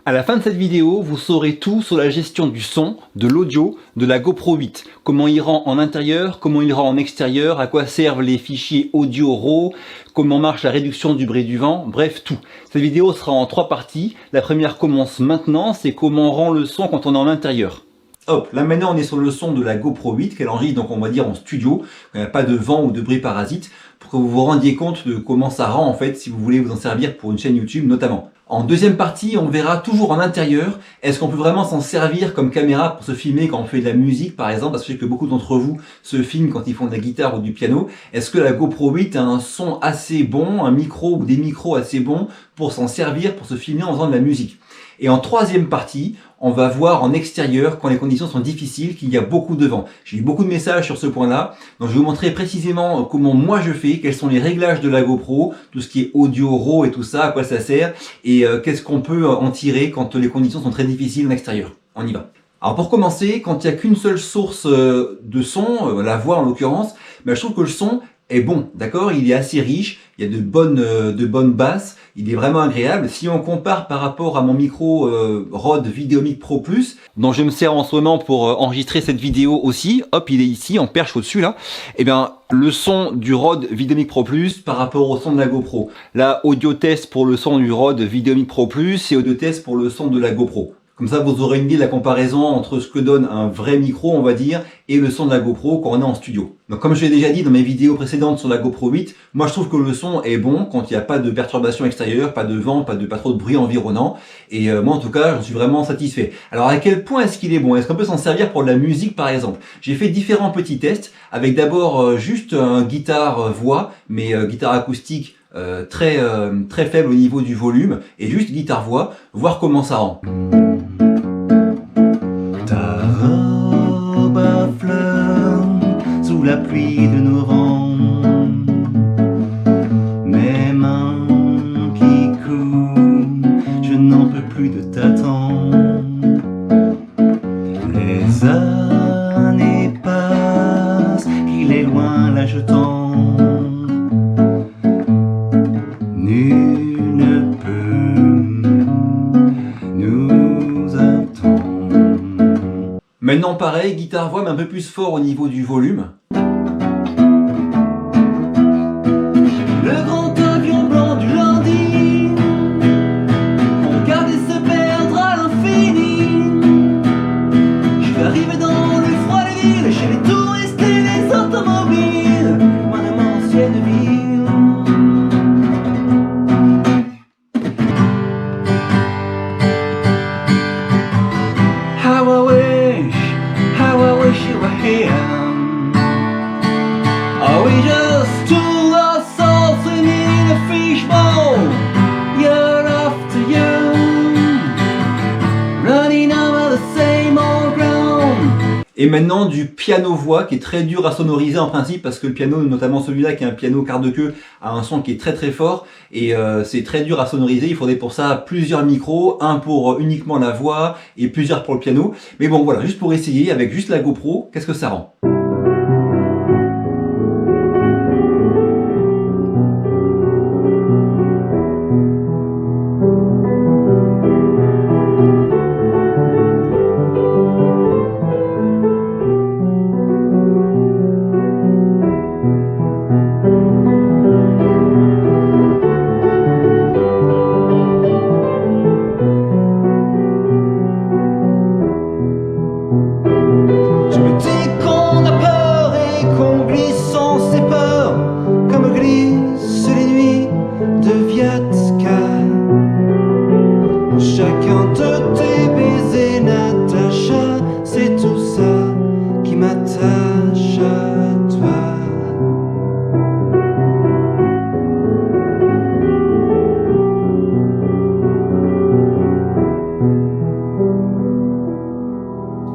À la fin de cette vidéo, vous saurez tout sur la gestion du son, de l'audio, de la GoPro 8. Comment il rend en intérieur, comment il rend en extérieur, à quoi servent les fichiers audio RAW, comment marche la réduction du bruit du vent, bref tout. Cette vidéo sera en 3 parties. La première commence maintenant, c'est comment on rend le son quand on est en intérieur. Hop, là maintenant on est sur le son de la GoPro 8 qu'elle enregistre, donc on va dire en studio, quand il n'y a pas de vent ou de bruit parasite, pour que vous vous rendiez compte de comment ça rend en fait si vous voulez vous en servir pour une chaîne YouTube notamment. En deuxième partie, on verra toujours en intérieur, est-ce qu'on peut vraiment s'en servir comme caméra pour se filmer quand on fait de la musique par exemple, parce que je sais que beaucoup d'entre vous se filment quand ils font de la guitare ou du piano. Est-ce que la GoPro 8 a un son assez bon, un micro ou des micros assez bons pour s'en servir, pour se filmer en faisant de la musique? Et en troisième partie, on va voir en extérieur, quand les conditions sont difficiles, qu'il y a beaucoup de vent. J'ai eu beaucoup de messages sur ce point-là, donc je vais vous montrer précisément comment moi je fais, quels sont les réglages de la GoPro, tout ce qui est audio RAW et tout ça, à quoi ça sert, et qu'est-ce qu'on peut en tirer quand les conditions sont très difficiles en extérieur. On y va. Alors pour commencer, quand il n'y a qu'une seule source de son, la voix en l'occurrence, je trouve que le son est bon, d'accord? Il est assez riche, il y a de bonnes basses, il est vraiment agréable. Si on compare par rapport à mon micro Rode VideoMic Pro Plus, dont je me sers en ce moment pour enregistrer cette vidéo aussi, hop, il est ici en perche au-dessus là, et bien le son du Rode VideoMic Pro Plus par rapport au son de la GoPro. Là, audio test pour le son du Rode VideoMic Pro Plus et audio test pour le son de la GoPro. Comme ça, vous aurez une idée de la comparaison entre ce que donne un vrai micro, on va dire, et le son de la GoPro quand on est en studio. Donc comme je l'ai déjà dit dans mes vidéos précédentes sur la GoPro 8, moi je trouve que le son est bon quand il n'y a pas de perturbation extérieure, pas de vent, pas trop de bruit environnant. Et moi en tout cas, j'en suis vraiment satisfait. Alors à quel point est-ce qu'il est bon? Est-ce qu'on peut s'en servir pour de la musique par exemple? J'ai fait différents petits tests avec d'abord juste un guitare-voix, mais guitare acoustique très faible au niveau du volume, et juste guitare-voix, voir comment ça rend. Ta robe à fleurs sous la pluie de novembre, mes mains qui coulent, je n'en peux plus de t'attendre. Les années passent, il est loin là je tends. Nul ne peut nous attendre. Maintenant pareil, guitare-voix mais un peu plus fort au niveau du volume. Le grand avion blanc du lundi, on garde et se perdre à l'infini. Je vais arriver dans le froid des villes, chez les touristes et les automobiles, moi de mon ancienne ville. How I wish you were here. Are we just two lost souls swimming in a fishbowl, year after year, running over the same old ground? Et maintenant du piano-voix qui est très dur à sonoriser en principe, parce que le piano, notamment celui-là qui est un piano quart de queue, a un son qui est très fort, et c'est très dur à sonoriser. Il faudrait pour ça plusieurs micros, un pour uniquement la voix et plusieurs pour le piano. Mais bon voilà, juste pour essayer avec juste la GoPro, qu'est-ce que ça rend? Je me dis qu'on a peur et qu'on glisse sans ses peurs, comme glissent les nuits de Viatka. Chacun de tes baisers, Natacha, c'est tout ça qui m'attache à toi.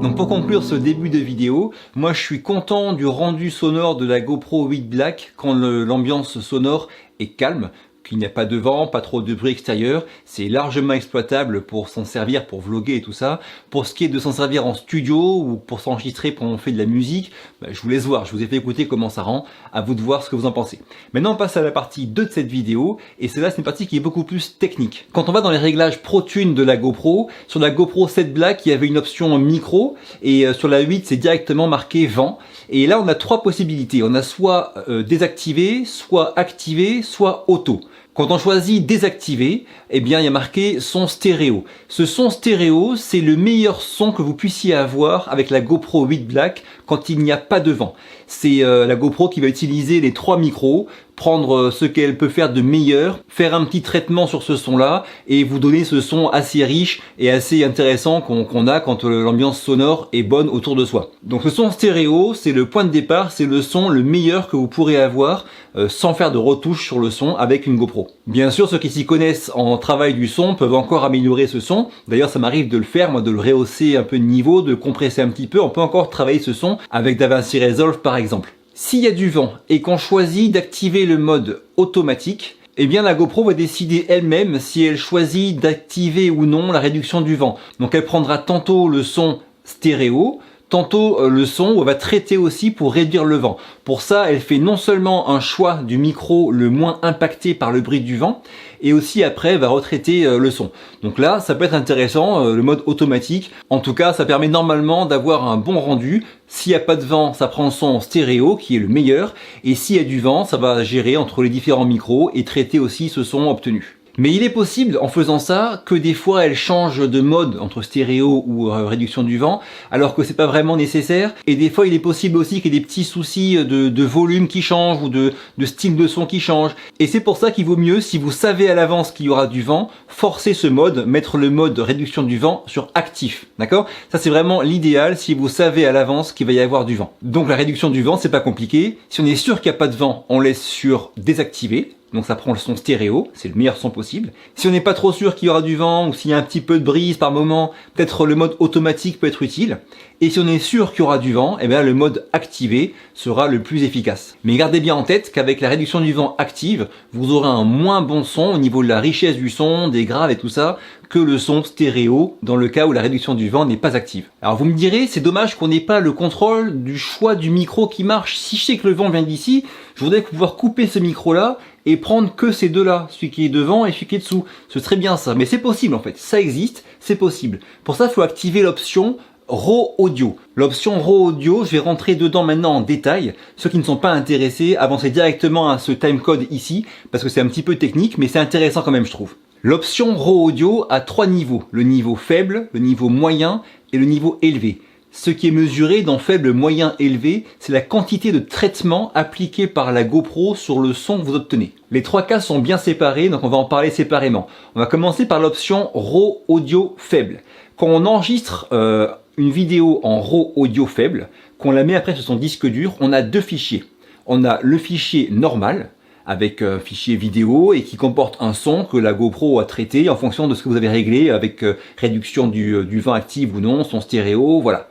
Donc pour conclure ce début de vidéo, moi je suis content du rendu sonore de la GoPro 8 Black quand l'ambiance sonore est calme, qu'il n'y a pas de vent, pas trop de bruit extérieur. C'est largement exploitable pour s'en servir, pour vlogger et tout ça. Pour ce qui est de s'en servir en studio ou pour s'enregistrer quand on fait de la musique, je vous laisse voir, je vous ai fait écouter comment ça rend, à vous de voir ce que vous en pensez. Maintenant on passe à la partie 2 de cette vidéo, et celle-là c'est une partie qui est beaucoup plus technique. Quand on va dans les réglages Pro Tune de la GoPro, sur la GoPro 7 Black il y avait une option micro, et sur la 8 c'est directement marqué vent. Et là on a 3 possibilités, on a soit désactivé, soit activé, soit auto. Quand on choisit désactiver, eh bien il y a marqué son stéréo. Ce son stéréo, c'est le meilleur son que vous puissiez avoir avec la GoPro 8 Black quand il n'y a pas de vent. C'est la GoPro qui va utiliser les 3 micros, prendre ce qu'elle peut faire de meilleur, faire un petit traitement sur ce son-là et vous donner ce son assez riche et assez intéressant qu'on a quand l'ambiance sonore est bonne autour de soi. Donc ce son stéréo, c'est le point de départ, c'est le son le meilleur que vous pourrez avoir sans faire de retouches sur le son avec une GoPro. Bien sûr, ceux qui s'y connaissent en travail du son peuvent encore améliorer ce son. D'ailleurs, ça m'arrive de le faire, moi, de le rehausser un peu de niveau, de compresser un petit peu. On peut encore travailler ce son avec DaVinci Resolve par exemple. S'il y a du vent et qu'on choisit d'activer le mode automatique, eh bien la GoPro va décider elle-même si elle choisit d'activer ou non la réduction du vent. Donc elle prendra tantôt le son stéréo, tantôt le son où elle va traiter aussi pour réduire le vent. Pour ça, elle fait non seulement un choix du micro le moins impacté par le bruit du vent, et aussi après elle va retraiter le son. Donc là, ça peut être intéressant, le mode automatique. En tout cas, ça permet normalement d'avoir un bon rendu. S'il n'y a pas de vent, ça prend le son en stéréo, qui est le meilleur. Et s'il y a du vent, ça va gérer entre les différents micros et traiter aussi ce son obtenu. Mais il est possible, en faisant ça, que des fois elle change de mode entre stéréo ou réduction du vent, alors que c'est pas vraiment nécessaire. Et des fois il est possible aussi qu'il y ait des petits soucis de volume qui changent ou de style de son qui change. Et c'est pour ça qu'il vaut mieux, si vous savez à l'avance qu'il y aura du vent, forcer ce mode, mettre le mode réduction du vent sur actif. D'accord? Ça c'est vraiment l'idéal si vous savez à l'avance qu'il va y avoir du vent. Donc la réduction du vent, c'est pas compliqué. Si on est sûr qu'il n'y a pas de vent, on laisse sur désactiver. Donc ça prend le son stéréo, c'est le meilleur son possible. Si on n'est pas trop sûr qu'il y aura du vent ou s'il y a un petit peu de brise par moment, peut-être le mode automatique peut être utile. Et si on est sûr qu'il y aura du vent, eh bien le mode activé sera le plus efficace. Mais gardez bien en tête qu'avec la réduction du vent active, vous aurez un moins bon son au niveau de la richesse du son, des graves et tout ça, que le son stéréo dans le cas où la réduction du vent n'est pas active. Alors vous me direz, c'est dommage qu'on n'ait pas le contrôle du choix du micro qui marche. Si je sais que le vent vient d'ici, je voudrais pouvoir couper ce micro-là et prendre que ces deux-là, celui qui est devant et celui qui est dessous. Ce serait bien ça, mais c'est possible en fait, ça existe, c'est possible. Pour ça, il faut activer l'option RAW Audio. L'option RAW Audio, je vais rentrer dedans maintenant en détail. Ceux qui ne sont pas intéressés, avancez directement à ce timecode ici, parce que c'est un petit peu technique, mais c'est intéressant quand même, je trouve. L'option RAW Audio a 3 niveaux, le niveau faible, le niveau moyen et le niveau élevé. Ce qui est mesuré dans faible, moyen, élevé, c'est la quantité de traitement appliqué par la GoPro sur le son que vous obtenez. Les 3 cas sont bien séparés, donc on va en parler séparément. On va commencer par l'option RAW Audio faible. Quand on enregistre une vidéo en RAW Audio faible, qu'on la met après sur son disque dur, on a 2 fichiers. On a le fichier normal, avec un fichier vidéo et qui comporte un son que la GoPro a traité en fonction de ce que vous avez réglé avec réduction du vent active ou non, son stéréo, voilà.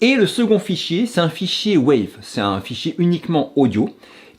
Et le second fichier, c'est un fichier WAV, c'est un fichier uniquement audio.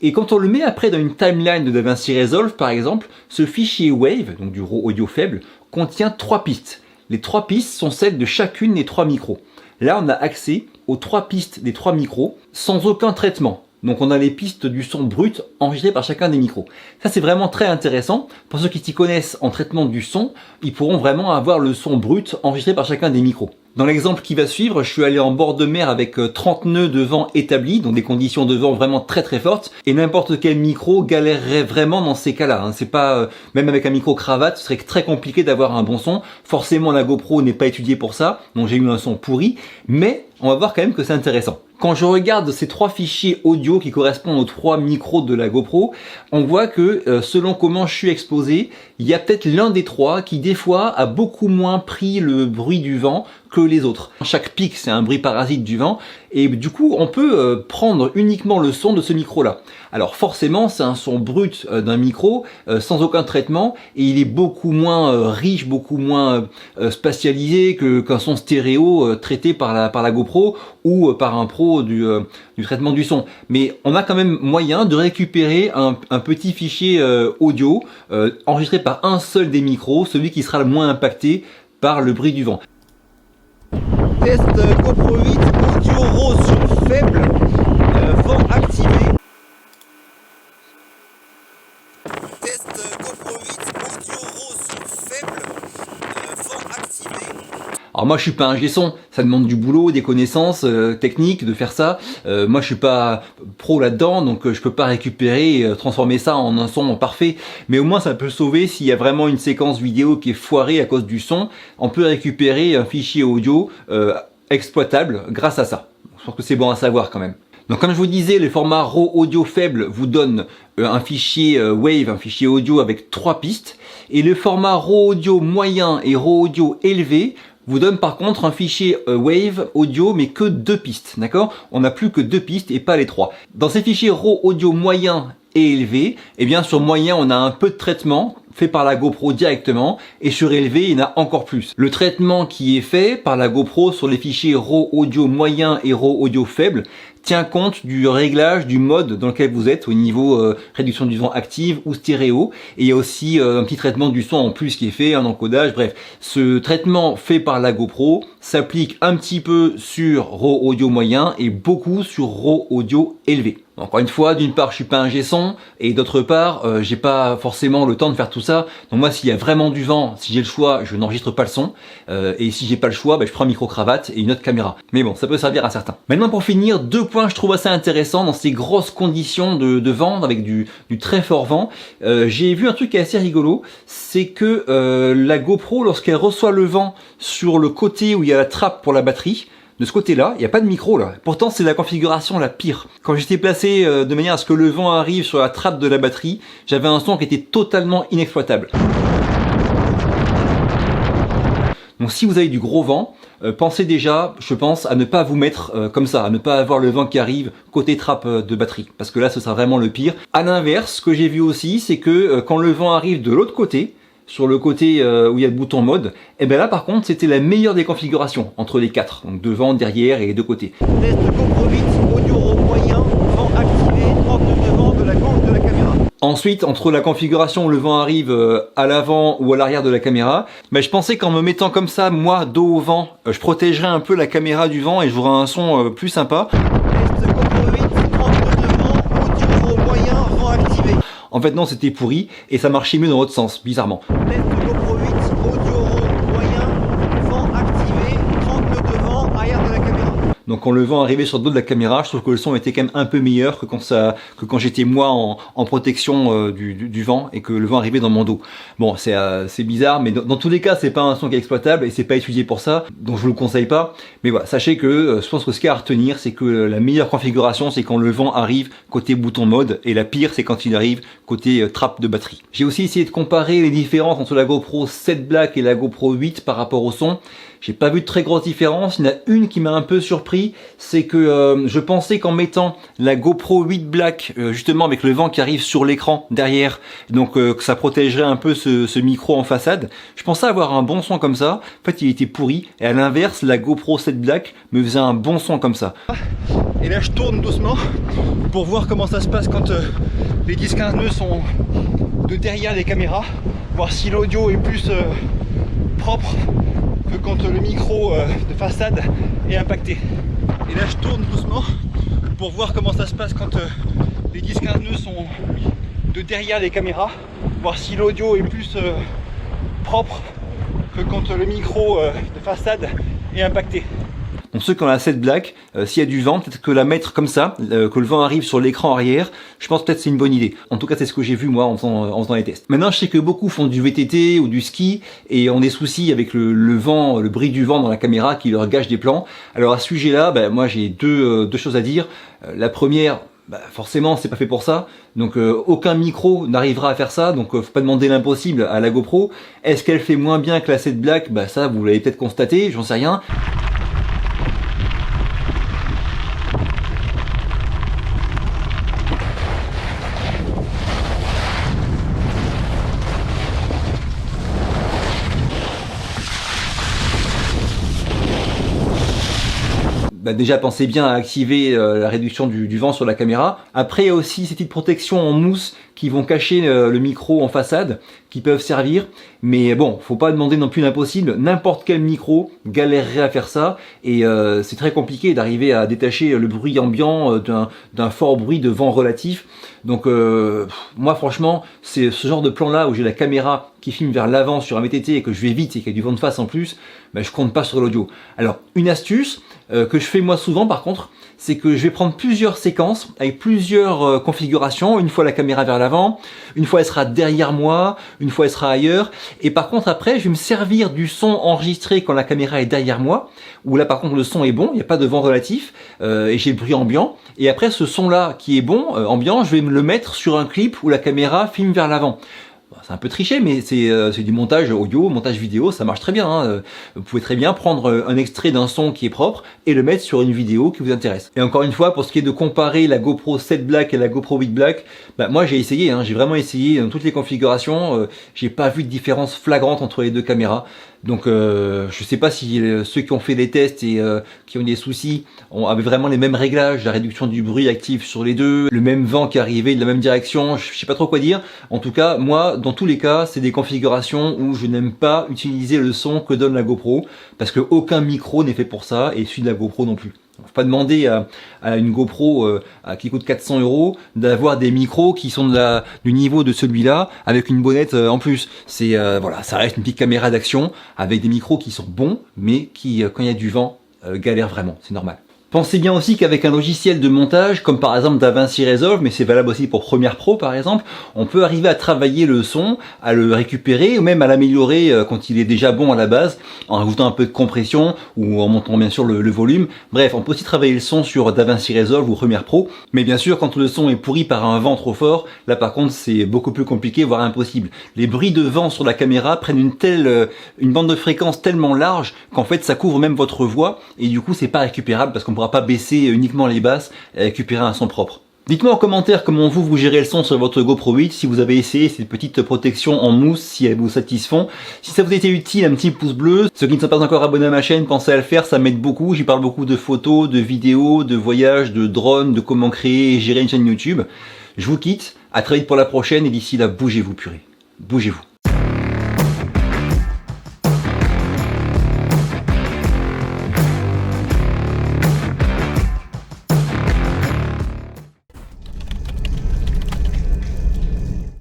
Et quand on le met après dans une timeline de DaVinci Resolve par exemple, ce fichier WAV, donc du RAW audio faible, contient 3 pistes. Les 3 pistes sont celles de chacune des 3 micros. Là, on a accès aux 3 pistes des 3 micros sans aucun traitement. Donc on a les pistes du son brut enregistrées par chacun des micros. Ça c'est vraiment très intéressant. Pour ceux qui s'y connaissent en traitement du son, ils pourront vraiment avoir le son brut enregistré par chacun des micros. Dans l'exemple qui va suivre, je suis allé en bord de mer avec 30 nœuds de vent établis, donc des conditions de vent vraiment très très fortes, et n'importe quel micro galérerait vraiment dans ces cas-là. C'est pas, même avec un micro cravate, ce serait très compliqué d'avoir un bon son. Forcément la GoPro n'est pas étudiée pour ça, donc j'ai eu un son pourri, mais on va voir quand même que c'est intéressant. Quand je regarde ces 3 fichiers audio qui correspondent aux 3 micros de la GoPro, on voit que selon comment je suis exposé, il y a peut-être l'un des 3 qui des fois a beaucoup moins pris le bruit du vent que les autres. Chaque pic, c'est un bruit parasite du vent, et du coup, on peut prendre uniquement le son de ce micro-là. Alors forcément, c'est un son brut d'un micro, sans aucun traitement, et il est beaucoup moins riche, beaucoup moins spatialisé qu'un son stéréo traité par la GoPro ou par un pro du traitement du son. Mais on a quand même moyen de récupérer un petit fichier audio enregistré par un seul des micros, celui qui sera le moins impacté par le bruit du vent. Test GoPro 8, audio rose sur faible, vent activé. Test GoPro 8, audio rose sur faible, vent activé. Alors moi je suis pas un son, ça demande du boulot, des connaissances techniques de faire ça. Moi je suis pas pro là-dedans, donc je peux pas récupérer et transformer ça en un son parfait. Mais au moins ça peut sauver s'il y a vraiment une séquence vidéo qui est foirée à cause du son. On peut récupérer un fichier audio exploitable grâce à ça. Je pense que c'est bon à savoir quand même. Donc comme je vous disais, le format RAW audio faible vous donne un fichier WAV, un fichier audio avec 3 pistes. Et le format RAW audio moyen et RAW audio élevé vous donne par contre un fichier WAV audio mais que 2 pistes, d'accord? On n'a plus que 2 pistes et pas les 3. Dans ces fichiers RAW audio moyen et élevé, eh bien sur moyen on a un peu de traitement fait par la GoPro directement et sur élevé il y en a encore plus. Le traitement qui est fait par la GoPro sur les fichiers RAW audio moyen et RAW audio faible tient compte du réglage du mode dans lequel vous êtes au niveau réduction du vent active ou stéréo, et il y a aussi un petit traitement du son en plus qui est fait, un encodage, bref. Ce traitement fait par la GoPro s'applique un petit peu sur RAW audio moyen et beaucoup sur RAW audio élevé. Encore une fois, d'une part je suis pas un son et d'autre part j'ai pas forcément le temps de faire tout ça. Donc moi s'il y a vraiment du vent, si j'ai le choix, je n'enregistre pas le son et si j'ai pas le choix, je prends un micro-cravate et une autre caméra. Mais bon, ça peut servir à certains. Maintenant pour finir, 2 points je trouve assez intéressants dans ces grosses conditions de vent avec du très fort vent. J'ai vu un truc qui est assez rigolo, c'est que la GoPro lorsqu'elle reçoit le vent sur le côté où il y a la trappe pour la batterie, de ce côté-là, il n'y a pas de micro là. Pourtant, c'est la configuration la pire. Quand j'étais placé de manière à ce que le vent arrive sur la trappe de la batterie, j'avais un son qui était totalement inexploitable. Donc si vous avez du gros vent, pensez déjà, je pense, à ne pas vous mettre comme ça, à ne pas avoir le vent qui arrive côté trappe de batterie, parce que là, ce sera vraiment le pire. À l'inverse, ce que j'ai vu aussi, c'est que quand le vent arrive de l'autre côté, sur le côté où il y a le bouton mode, et bien là par contre c'était la meilleure des configurations entre les 4, donc devant, derrière et les deux côtés. Test GoPro 8, audio RAW moyen, vent activé, 39 devant de la gauche de la caméra. Ensuite, entre la configuration où le vent arrive à l'avant ou à l'arrière de la caméra, je pensais qu'en me mettant comme ça, moi, dos au vent, je protégerais un peu la caméra du vent et j'aurais un son plus sympa. Test GoPro 8, 39 devant, audio RAW moyen, vent activé. En fait non, c'était pourri et ça marchait mieux dans l'autre sens, bizarrement. Test GoPro 8, audio RAW moyen, vent activé, 39 devant, arrière de la caméra. Donc quand le vent arrivait sur le dos de la caméra, je trouve que le son était quand même un peu meilleur que quand j'étais moi en protection du vent et que le vent arrivait dans mon dos. Bon, c'est bizarre, mais dans tous les cas, c'est pas un son qui est exploitable et c'est pas étudié pour ça, donc je vous le conseille pas. Mais voilà, sachez que je pense que ce qu'il y a à retenir, c'est que la meilleure configuration, c'est quand le vent arrive côté bouton mode et la pire, c'est quand il arrive côté trappe de batterie. J'ai aussi essayé de comparer les différences entre la GoPro 7 Black et la GoPro 8 par rapport au son. J'ai pas vu de très grosses différences. Il y en a une qui m'a un peu surpris, c'est que je pensais qu'en mettant la GoPro 8 Black, justement avec le vent qui arrive sur l'écran derrière, donc que ça protégerait un peu ce micro en façade, je pensais avoir un bon son comme ça. En fait, il était pourri. Et à l'inverse, la GoPro 7 Black me faisait un bon son comme ça. Et là, je tourne doucement pour voir comment ça se passe quand les 10-15 nœuds sont de derrière les caméras, voir si l'audio est plus propre que quand le micro de façade est impacté. Et là je tourne doucement pour voir comment ça se passe quand les 10-15 nœuds sont de derrière les caméras, voir si l'audio est plus propre que quand le micro de façade est impacté. Donc ceux qui ont la 7 Black, s'il y a du vent, peut-être que la mettre comme ça, que le vent arrive sur l'écran arrière, je pense peut-être c'est une bonne idée. En tout cas, c'est ce que j'ai vu moi en faisant les tests. Maintenant, je sais que beaucoup font du VTT ou du ski et ont des soucis avec le vent, le bruit du vent dans la caméra qui leur gâche des plans. Alors à ce sujet-là, moi j'ai deux choses à dire. La première, bah forcément c'est pas fait pour ça, donc aucun micro n'arrivera à faire ça, donc faut pas demander l'impossible à la GoPro. Est-ce qu'elle fait moins bien que la 7 Black? Bah ça vous l'avez peut-être constaté, j'en sais rien. Bah déjà pensez bien à activer la réduction du vent sur la caméra. Après il y a aussi ces petites protections en mousse qui vont cacher le micro en façade, qui peuvent servir, mais bon, faut pas demander non plus l'impossible. N'importe quel micro galérerait à faire ça, et c'est très compliqué d'arriver à détacher le bruit ambiant d'un fort bruit de vent relatif. Donc moi franchement, c'est ce genre de plan là où j'ai la caméra qui filme vers l'avant sur un VTT et que je vais vite et qu'il y a du vent de face en plus, bah, je compte pas sur l'audio. Alors une astuce que je fais moi souvent par contre, c'est que je vais prendre plusieurs séquences avec plusieurs configurations. Une fois la caméra vers l'avant, une fois elle sera derrière moi, une fois elle sera ailleurs. Et par contre après, je vais me servir du son enregistré quand la caméra est derrière moi, où là par contre le son est bon, il n'y a pas de vent relatif et j'ai le bruit ambiant. Et après ce son là qui est bon, ambiant, je vais me le mettre sur un clip où la caméra filme vers l'avant. C'est un peu triché, mais c'est du montage audio, montage vidéo, ça marche très bien. Hein. Vous pouvez très bien prendre un extrait d'un son qui est propre et le mettre sur une vidéo qui vous intéresse. Et encore une fois, pour ce qui est de comparer la GoPro 7 Black et la GoPro 8 Black, bah moi j'ai essayé, hein, j'ai vraiment essayé dans toutes les configurations, j'ai pas vu de différence flagrante entre les deux caméras. Donc je sais pas si ceux qui ont fait des tests et qui ont des soucis avaient vraiment les mêmes réglages, la réduction du bruit active sur les deux, le même vent qui arrivait de la même direction, je sais pas trop quoi dire. En tout cas, moi, dans tous les cas, c'est des configurations où je n'aime pas utiliser le son que donne la GoPro, parce que aucun micro n'est fait pour ça, et celui de la GoPro non plus. Faut pas demander à une GoPro qui coûte 400 € d'avoir des micros qui sont du niveau de celui-là avec une bonnette en plus. C'est voilà, ça reste une petite caméra d'action avec des micros qui sont bons, mais qui quand il y a du vent galèrent vraiment. C'est normal. Pensez bien aussi qu'avec un logiciel de montage, comme par exemple DaVinci Resolve, mais c'est valable aussi pour Premiere Pro par exemple, on peut arriver à travailler le son, à le récupérer ou même à l'améliorer quand il est déjà bon à la base, en rajoutant un peu de compression ou en montant bien sûr le volume. Bref, on peut aussi travailler le son sur DaVinci Resolve ou Premiere Pro, mais bien sûr quand le son est pourri par un vent trop fort, là par contre c'est beaucoup plus compliqué, voire impossible. Les bruits de vent sur la caméra prennent une bande de fréquence tellement large qu'en fait ça couvre même votre voix et du coup c'est pas récupérable parce qu'on pourra pas baisser uniquement les basses et récupérer un son propre. Dites-moi en commentaire comment vous gérez le son sur votre GoPro 8, si vous avez essayé ces petites protections en mousse, si elles vous satisfont. Si ça vous a été utile, un petit pouce bleu. Ceux qui ne sont pas encore abonnés à ma chaîne, pensez à le faire, ça m'aide beaucoup. J'y parle beaucoup de photos, de vidéos, de voyages, de drones, de comment créer et gérer une chaîne YouTube. Je vous quitte, à très vite pour la prochaine et d'ici là, bougez-vous purée. Bougez-vous.